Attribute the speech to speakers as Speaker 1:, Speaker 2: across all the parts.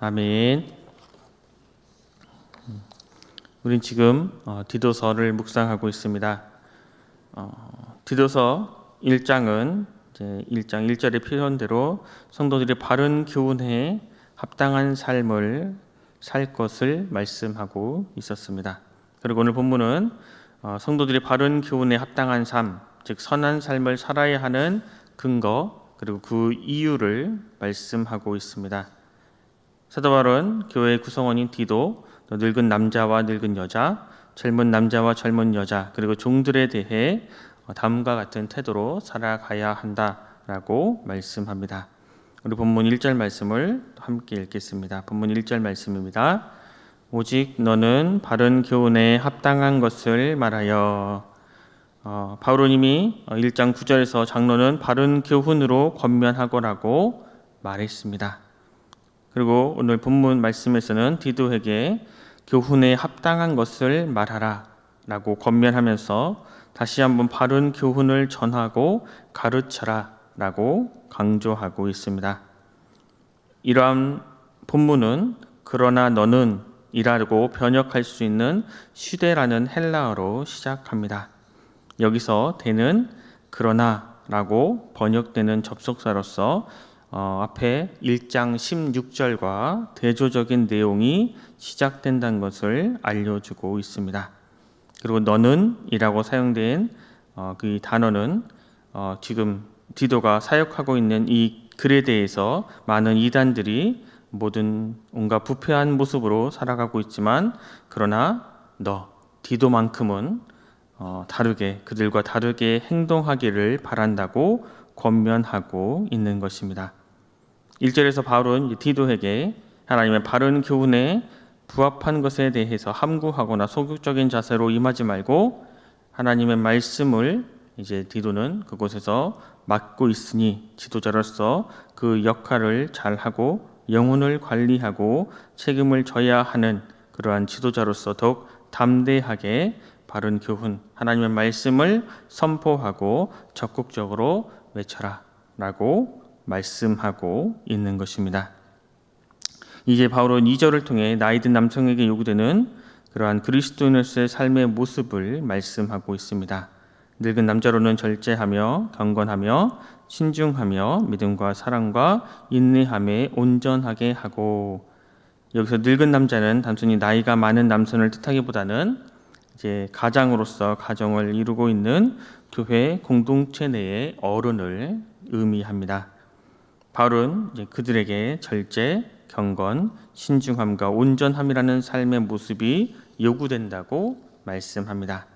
Speaker 1: 아멘. 우린 지금 디도서를 묵상하고 있습니다. 디도서 1장은 이제 1장 1절의 표현대로 성도들이 바른 교훈에 합당한 삶을 살 것을 말씀하고 있었습니다. 그리고 오늘 본문은 성도들이 바른 교훈에 합당한 삶, 즉 선한 삶을 살아야 하는 근거 그리고 그 이유를 말씀하고 있습니다. 사도 바울은 교회의 구성원인 디도, 또 늙은 남자와 늙은 여자, 젊은 남자와 젊은 여자, 그리고 종들에 대해 다음과 같은 태도로 살아가야 한다라고 말씀합니다. 우리 본문 1절 말씀을 함께 읽겠습니다. 본문 1절 말씀입니다. 오직 너는 바른 교훈에 합당한 것을 말하여. 바울은 이미 1장 9절에서 장로는 바른 교훈으로 권면하거라고 말했습니다. 그리고 오늘 본문 말씀에서는 디도에게 교훈에 합당한 것을 말하라 라고 권면하면서 다시 한번 바른 교훈을 전하고 가르쳐라 라고 강조하고 있습니다. 이러한 본문은 그러나 너는 이라고 번역할 수 있는 슈데라는 헬라어로 시작합니다. 여기서 대는 그러나 라고 번역되는 접속사로서 앞에 1장 16절과 대조적인 내용이 시작된다는 것을 알려주고 있습니다. 그리고 너는 이라고 사용된 그 단어는 지금 디도가 사역하고 있는 이 글에 대해서 많은 이단들이 모든 온갖 부패한 모습으로 살아가고 있지만 그러나 너 디도만큼은 다르게 그들과 다르게 행동하기를 바란다고 권면하고 있는 것입니다. 1절에서 바울은 디도에게 하나님의 바른 교훈에 부합한 것에 대해서 함구하거나 소극적인 자세로 임하지 말고 하나님의 말씀을 이제 디도는 그곳에서 맡고 있으니 지도자로서 그 역할을 잘하고 영혼을 관리하고 책임을 져야 하는 그러한 지도자로서 더욱 담대하게 바른 교훈, 하나님의 말씀을 선포하고 적극적으로 외쳐라 라고 말씀하고 있는 것입니다. 이제 바울은 2절을 통해 나이든 남성에게 요구되는 그러한 그리스도인으로서의 삶의 모습을 말씀하고 있습니다. 늙은 남자로는 절제하며 경건하며 신중하며 믿음과 사랑과 인내함에 온전하게 하고. 여기서 늙은 남자는 단순히 나이가 많은 남성을 뜻하기보다는 이제 가장으로서 가정을 이루고 있는 교회 공동체 내의 어른을 의미합니다. 바울은 이제 그들에게 절제, 경건, 신중함과 온전함이라는 삶의 모습이 요구된다고 말씀합니다.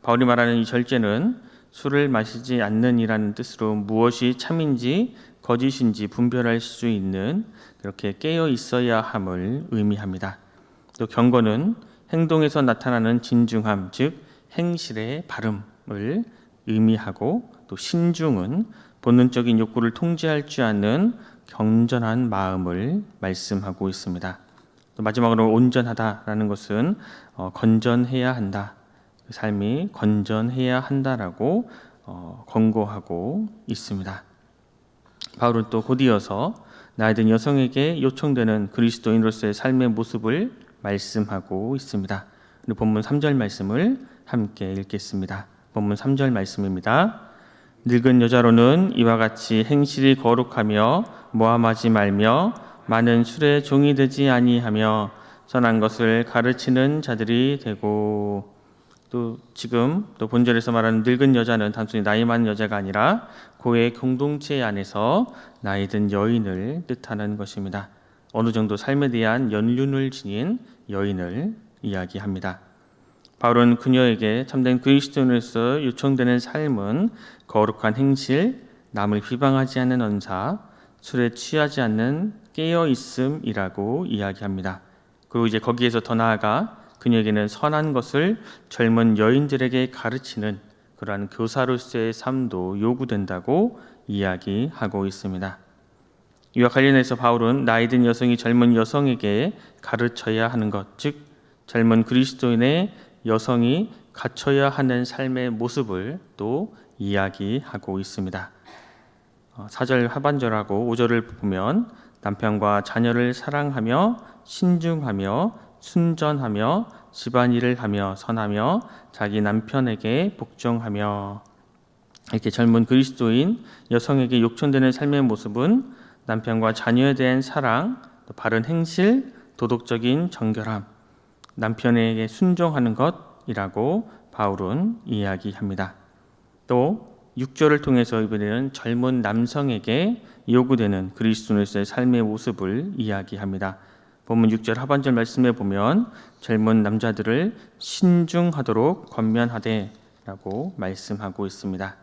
Speaker 1: 바울이 말하는 이 절제는 술을 마시지 않는이라는 뜻으로 무엇이 참인지 거짓인지 분별할 수 있는 그렇게 깨어 있어야 함을 의미합니다. 또 경건은 행동에서 나타나는 진중함, 즉 행실의 바름을 의미하고 또 신중은 본능적인 욕구를 통제할 줄 아는 경전한 마음을 말씀하고 있습니다. 또 마지막으로 온전하다라는 것은 건전해야 한다. 삶이 건전해야 한다라고 권고하고 있습니다. 바울은 또 곧이어서 나이든 여성에게 요청되는 그리스도인으로서의 삶의 모습을 말씀하고 있습니다. 본문 3절 말씀을 함께 읽겠습니다. 본문 3절 말씀입니다. 늙은 여자로는 이와 같이 행실이 거룩하며 모함하지 말며 많은 술의 종이 되지 아니하며 선한 것을 가르치는 자들이 되고. 또 지금 또 본절에서 말하는 늙은 여자는 단순히 나이 많은 여자가 아니라 교회 공동체 안에서 나이 든 여인을 뜻하는 것입니다. 어느 정도 삶에 대한 연륜을 지닌 여인을 이야기합니다. 바울은 그녀에게 참된 그리스도인으로서 요청되는 삶은 거룩한 행실, 남을 비방하지 않는 언사, 술에 취하지 않는 깨어있음이라고 이야기합니다. 그리고 이제 거기에서 더 나아가 그녀에게는 선한 것을 젊은 여인들에게 가르치는 그러한 교사로서의 삶도 요구된다고 이야기하고 있습니다. 이와 관련해서 바울은 나이든 여성이 젊은 여성에게 가르쳐야 하는 것, 즉 젊은 그리스도인의 여성이 갖춰야 하는 삶의 모습을 또 이야기하고 있습니다. 4절 하반절하고 5절을 보면 남편과 자녀를 사랑하며 신중하며 순전하며 집안일을 하며 선하며 자기 남편에게 복종하며. 이렇게 젊은 그리스도인 여성에게 요청되는 삶의 모습은 남편과 자녀에 대한 사랑, 또 바른 행실, 도덕적인 정결함, 남편에게 순종하는 것이라고 바울은 이야기합니다. 또 6절을 통해서 이번에는 젊은 남성에게 요구되는 그리스도인으로서의 삶의 모습을 이야기합니다. 본문 6절 하반절 말씀에 보면 젊은 남자들을 신중하도록 권면하되 라고 말씀하고 있습니다.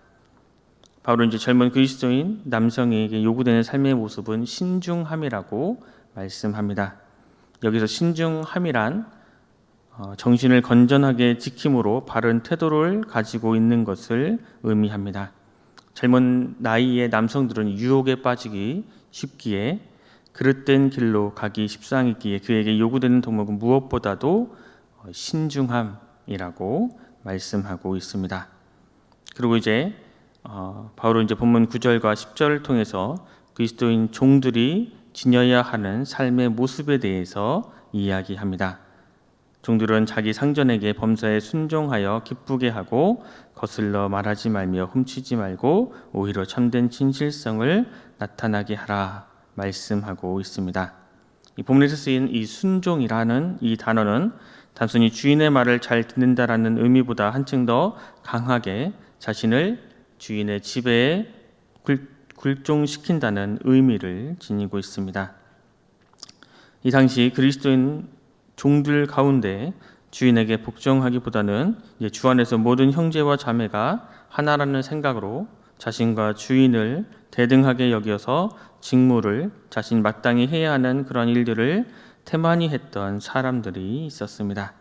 Speaker 1: 바울은 이제 젊은 그리스도인 남성에게 요구되는 삶의 모습은 신중함이라고 말씀합니다. 여기서 신중함이란 정신을 건전하게 지킴으로 바른 태도를 가지고 있는 것을 의미합니다. 젊은 나이의 남성들은 유혹에 빠지기 쉽기에 그릇된 길로 가기 십상이기에 그에게 요구되는 덕목은 무엇보다도 신중함이라고 말씀하고 있습니다. 그리고 이제 바울은 이제 본문 9절과 10절을 통해서 그리스도인 종들이 지녀야 하는 삶의 모습에 대해서 이야기합니다. 종들은 자기 상전에게 범사에 순종하여 기쁘게 하고 거슬러 말하지 말며 훔치지 말고 오히려 참된 진실성을 나타나게 하라 말씀하고 있습니다. 이 본문에서 쓰인 이 순종이라는 이 단어는 단순히 주인의 말을 잘 듣는다라는 의미보다 한층 더 강하게 자신을 주인의 지배에 굴종시킨다는 의미를 지니고 있습니다. 이 당시 그리스도인 종들 가운데 주인에게 복종하기보다는 주 안에서 모든 형제와 자매가 하나라는 생각으로 자신과 주인을 대등하게 여겨서 직무를 자신이 마땅히 해야 하는 그런 일들을 태만히 했던 사람들이 있었습니다.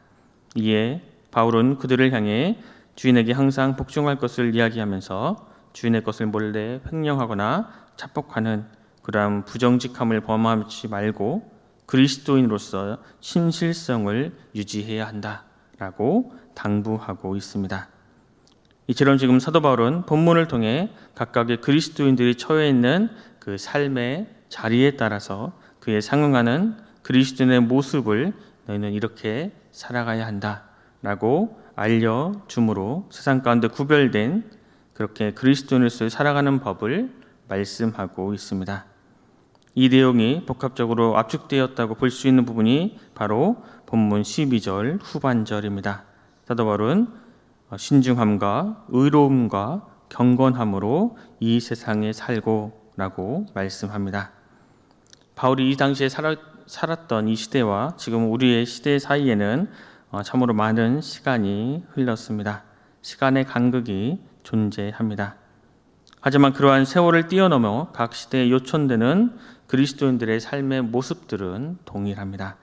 Speaker 1: 이에 바울은 그들을 향해 주인에게 항상 복종할 것을 이야기하면서 주인의 것을 몰래 횡령하거나 착복하는 그러한 부정직함을 범하지 말고 그리스도인으로서 신실성을 유지해야 한다라고 당부하고 있습니다. 이처럼 지금 사도 바울은 본문을 통해 각각의 그리스도인들이 처해 있는 그 삶의 자리에 따라서 그에 상응하는 그리스도인의 모습을 너희는 이렇게 살아가야 한다라고 알려줌으로 세상 가운데 구별된 그렇게 그리스도인으로서 살아가는 법을 말씀하고 있습니다. 이 내용이 복합적으로 압축되었다고 볼 수 있는 부분이 바로 본문 12절 후반절입니다. 사도 바울은 신중함과 의로움과 경건함으로 이 세상에 살고 라고 말씀합니다. 바울이 이 당시에 살았던 이 시대와 지금 우리의 시대 사이에는 참으로 많은 시간이 흘렀습니다. 시간의 간극이 존재합니다. 하지만 그러한 세월을 뛰어넘어 각 시대에 요천되는 그리스도인들의 삶의 모습들은 동일합니다.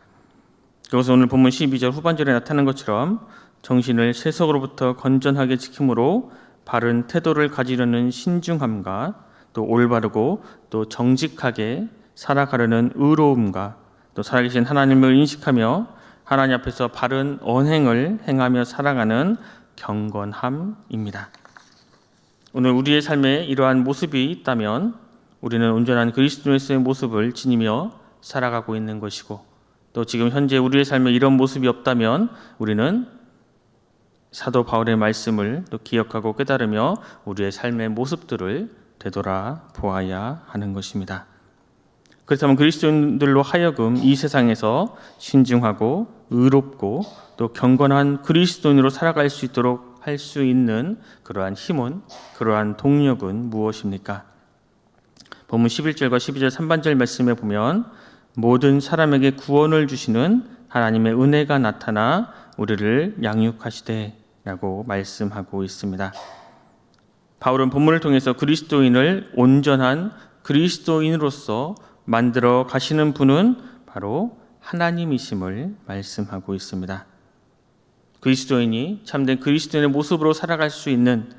Speaker 1: 그것은 오늘 본문 12절 후반절에 나타난 것처럼 정신을 세속으로부터 건전하게 지킴으로 바른 태도를 가지려는 신중함과 또 올바르고 또 정직하게 살아가려는 의로움과 또 살아계신 하나님을 인식하며 하나님 앞에서 바른 언행을 행하며 살아가는 경건함입니다. 오늘 우리의 삶에 이러한 모습이 있다면 우리는 온전한 그리스도인의 모습을 지니며 살아가고 있는 것이고, 또 지금 현재 우리의 삶에 이런 모습이 없다면 우리는 사도 바울의 말씀을 또 기억하고 깨달으며 우리의 삶의 모습들을 되돌아 보아야 하는 것입니다. 그렇다면 그리스도인들로 하여금 이 세상에서 신중하고 의롭고 또 경건한 그리스도인으로 살아갈 수 있도록 할 수 있는 그러한 힘은, 그러한 동력은 무엇입니까? 본문 11절과 12절 3반절 말씀에 보면 모든 사람에게 구원을 주시는 하나님의 은혜가 나타나 우리를 양육하시되 라고 말씀하고 있습니다. 바울은 본문을 통해서 그리스도인을 온전한 그리스도인으로서 만들어 가시는 분은 바로 하나님이심을 말씀하고 있습니다. 그리스도인이 참된 그리스도인의 모습으로 살아갈 수 있는,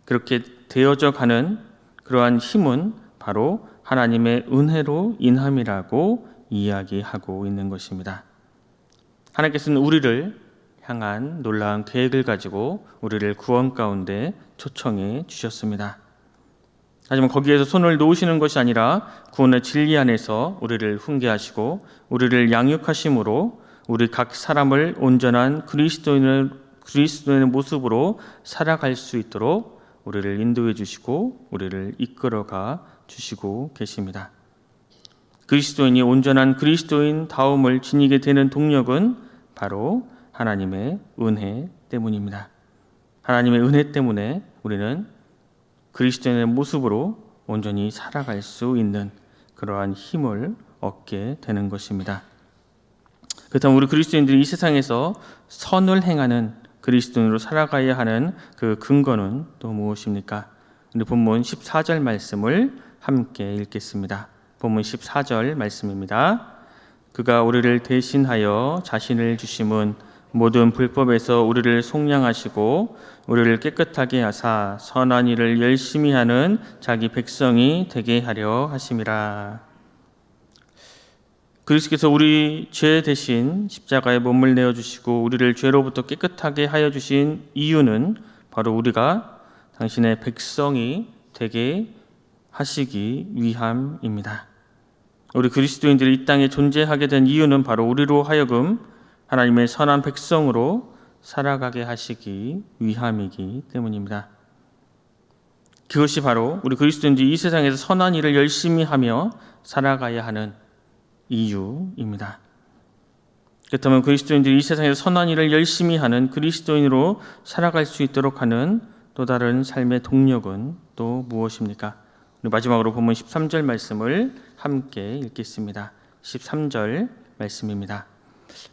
Speaker 1: 그렇게 되어져 가는 그러한 힘은 바로 하나님의 은혜로 인함이라고 이야기하고 있는 것입니다. 하나님께서는 우리를 향한 놀라운 계획을 가지고 우리를 구원 가운데 초청해 주셨습니다. 하지만 거기에서 손을 놓으시는 것이 아니라 구원의 진리 안에서 우리를 훈계하시고 우리를 양육하심으로 우리 각 사람을 온전한 그리스도인의 모습으로 살아갈 수 있도록 우리를 인도해 주시고 우리를 이끌어가 주시고 계십니다. 그리스도인이 온전한 그리스도인 다움을 지니게 되는 동력은 바로 하나님의 은혜 때문입니다. 하나님의 은혜 때문에 우리는 그리스도인의 모습으로 온전히 살아갈 수 있는 그러한 힘을 얻게 되는 것입니다. 그렇다면 우리 그리스도인들이 이 세상에서 선을 행하는 그리스도인으로 살아가야 하는 그 근거는 또 무엇입니까? 우리 본문 14절 말씀을 함께 읽겠습니다. 본문 14절 말씀입니다. 그가 우리를 대신하여 자신을 주심은 모든 불법에서 우리를 속량하시고 우리를 깨끗하게 하사 선한 일을 열심히 하는 자기 백성이 되게 하려 하심이라. 그리스도께서 우리 죄 대신 십자가에 몸을 내어주시고 우리를 죄로부터 깨끗하게 하여 주신 이유는 바로 우리가 당신의 백성이 되게 하시기 위함입니다. 우리 그리스도인들이 이 땅에 존재하게 된 이유는 바로 우리로 하여금 하나님의 선한 백성으로 살아가게 하시기 위함이기 때문입니다. 그것이 바로 우리 그리스도인들이 이 세상에서 선한 일을 열심히 하며 살아가야 하는 이유입니다. 그렇다면 그리스도인들이 이 세상에서 선한 일을 열심히 하는 그리스도인으로 살아갈 수 있도록 하는 또 다른 삶의 동력은 또 무엇입니까? 우리 마지막으로 본문 13절 말씀을 함께 읽겠습니다. 13절 말씀입니다.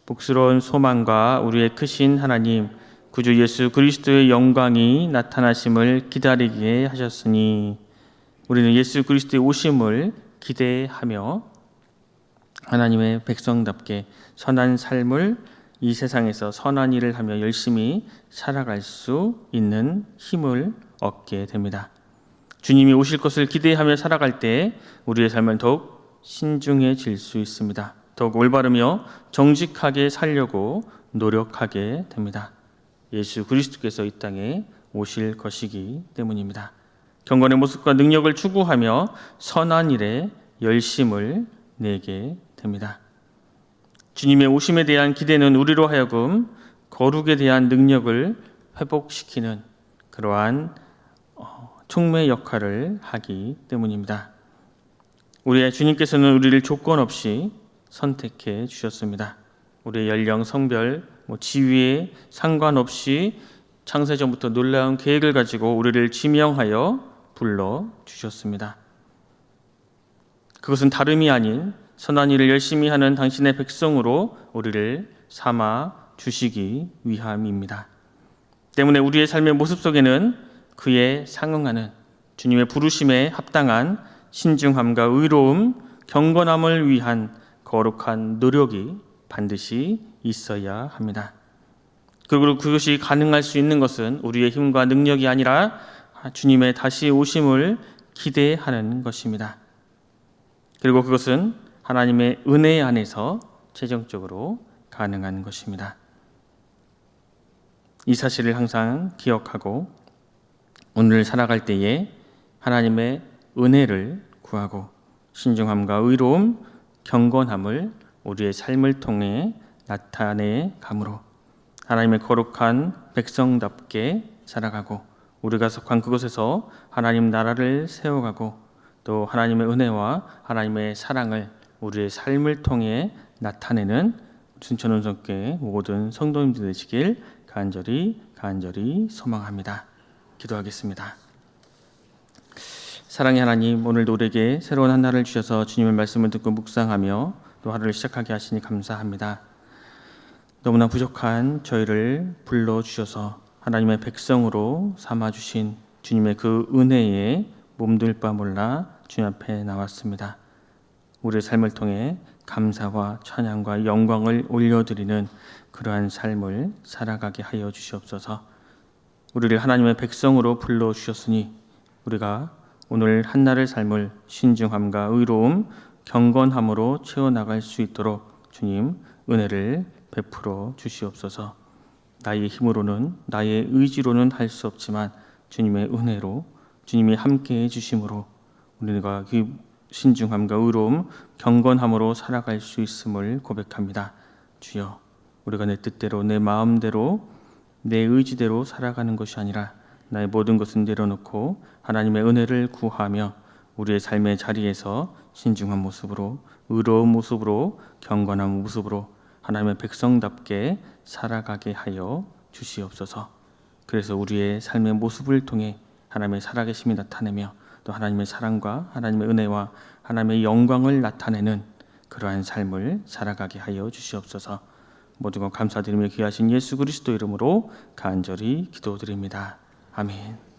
Speaker 1: 복스러운 소망과 우리의 크신 하나님 구주 예수 그리스도의 영광이 나타나심을 기다리게 하셨으니 우리는 예수 그리스도의 오심을 기대하며 하나님의 백성답게 선한 삶을 이 세상에서 선한 일을 하며 열심히 살아갈 수 있는 힘을 얻게 됩니다. 주님이 오실 것을 기대하며 살아갈 때 우리의 삶은 더욱 신중해질 수 있습니다. 더욱 올바르며 정직하게 살려고 노력하게 됩니다. 예수 그리스도께서 이 땅에 오실 것이기 때문입니다. 경건의 모습과 능력을 추구하며 선한 일에 열심을 내게 됩니다. 주님의 오심에 대한 기대는 우리로 하여금 거룩에 대한 능력을 회복시키는 그러한 촉매 역할을 하기 때문입니다. 우리의 주님께서는 우리를 조건 없이 선택해 주셨습니다. 우리의 연령, 성별, 지위에 상관없이 창세전부터 놀라운 계획을 가지고 우리를 지명하여 불러주셨습니다. 그것은 다름이 아닌 선한 일을 열심히 하는 당신의 백성으로 우리를 삼아 주시기 위함입니다. 때문에 우리의 삶의 모습 속에는 그에 상응하는 주님의 부르심에 합당한 신중함과 의로움, 경건함을 위한 거룩한 노력이 반드시 있어야 합니다. 그리고 그것이 가능할 수 있는 것은 우리의 힘과 능력이 아니라 주님의 다시 오심을 기대하는 것입니다. 그리고 그것은 하나님의 은혜 안에서 최종적으로 가능한 것입니다. 이 사실을 항상 기억하고 오늘 살아갈 때에 하나님의 은혜를 구하고 신중함과 의로움, 경건함을 우리의 삶을 통해 나타내 감으로 하나님의 거룩한 백성답게 살아가고 우리가 속한 그곳에서 하나님 나라를 세워가고 또 하나님의 은혜와 하나님의 사랑을 우리의 삶을 통해 나타내는 순천운성교회 모든 성도님들 되시길 간절히 소망합니다. 기도하겠습니다. 사랑의 하나님, 오늘도 우리에게 새로운 한 날을 주셔서 주님의 말씀을 듣고 묵상하며 또 하루를 시작하게 하시니 감사합니다. 너무나 부족한 저희를 불러주셔서 하나님의 백성으로 삼아주신 주님의 그 은혜에 몸둘 바 몰라 주님 앞에 나왔습니다. 우리의 삶을 통해 감사와 찬양과 영광을 올려드리는 그러한 삶을 살아가게 하여 주시옵소서. 우리를 하나님의 백성으로 불러주셨으니 우리가 오늘 한날의 삶을 신중함과 의로움, 경건함으로 채워나갈 수 있도록 주님 은혜를 베풀어 주시옵소서. 나의 힘으로는 나의 의지로는 할 수 없지만 주님의 은혜로 주님이 함께해 주심으로 우리가 그 신중함과 의로움, 경건함으로 살아갈 수 있음을 고백합니다. 주여, 우리가 내 뜻대로, 내 마음대로, 내 의지대로 살아가는 것이 아니라 나의 모든 것을 내려놓고 하나님의 은혜를 구하며 우리의 삶의 자리에서 신중한 모습으로, 의로운 모습으로, 경건한 모습으로 하나님의 백성답게 살아가게 하여 주시옵소서. 그래서 우리의 삶의 모습을 통해 하나님의 살아계심이 나타내며 또 하나님의 사랑과 하나님의 은혜와 하나님의 영광을 나타내는 그러한 삶을 살아가게 하여 주시옵소서. 모두가 감사드리며 귀하신 예수 그리스도 이름으로 간절히 기도드립니다. 아멘.